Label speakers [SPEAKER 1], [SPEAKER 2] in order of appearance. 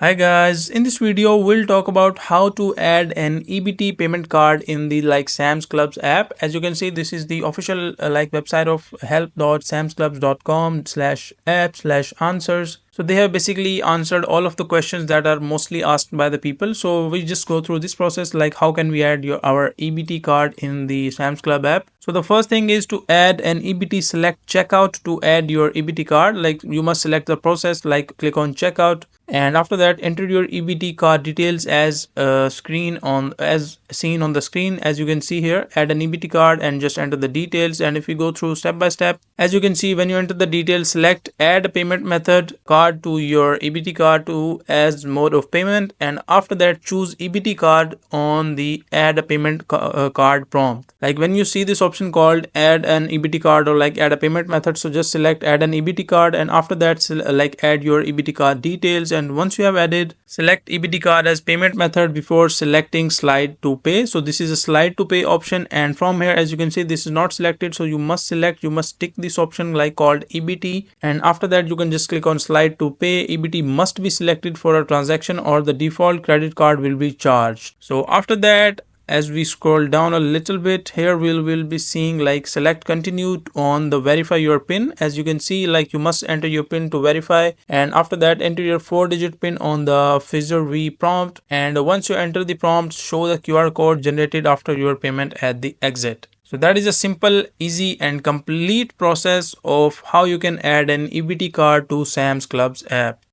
[SPEAKER 1] Hi guys, in this video we'll talk about how to add an EBT payment card in the Sam's Clubs app. As you can see, this is the official website of help.samsclubs.com/app/answers. So they have basically answered all of the questions that are mostly asked by the people. So we just go through this process, like how can we add our EBT card in the Sam's Club app. So the first thing is to add an EBT. Select checkout to add your EBT card. Like you must select the process, like click on checkout, and after that enter your EBT card details as seen on the screen. As you can see here, add an EBT card and just enter the details. And if you go through step by step, as you can see, when you enter the details, select add a payment method card to your EBT card to as mode of payment, and after that choose EBT card on the add a payment card prompt. Like when you see this option called add an EBT card or like add a payment method, so just select add an EBT card, and after that add your EBT card details. And once you have added, select EBT card as payment method before selecting slide to pay. So this is a slide to pay option, and from here, as you can see, this is not selected, so you must tick this option like called EBT, and after that you can just click on slide to pay. EBT must be selected for a transaction or the default credit card will be charged. So after that, as we scroll down a little bit, here we'll be seeing like select continue on the verify your pin. As you can see, like you must enter your pin to verify, and after that enter your 4-digit pin on the Fizzer V prompt, and once you enter the prompt, show the QR code generated after your payment at the exit. So that is a simple, easy and complete process of how you can add an EBT card to Sam's Clubs app.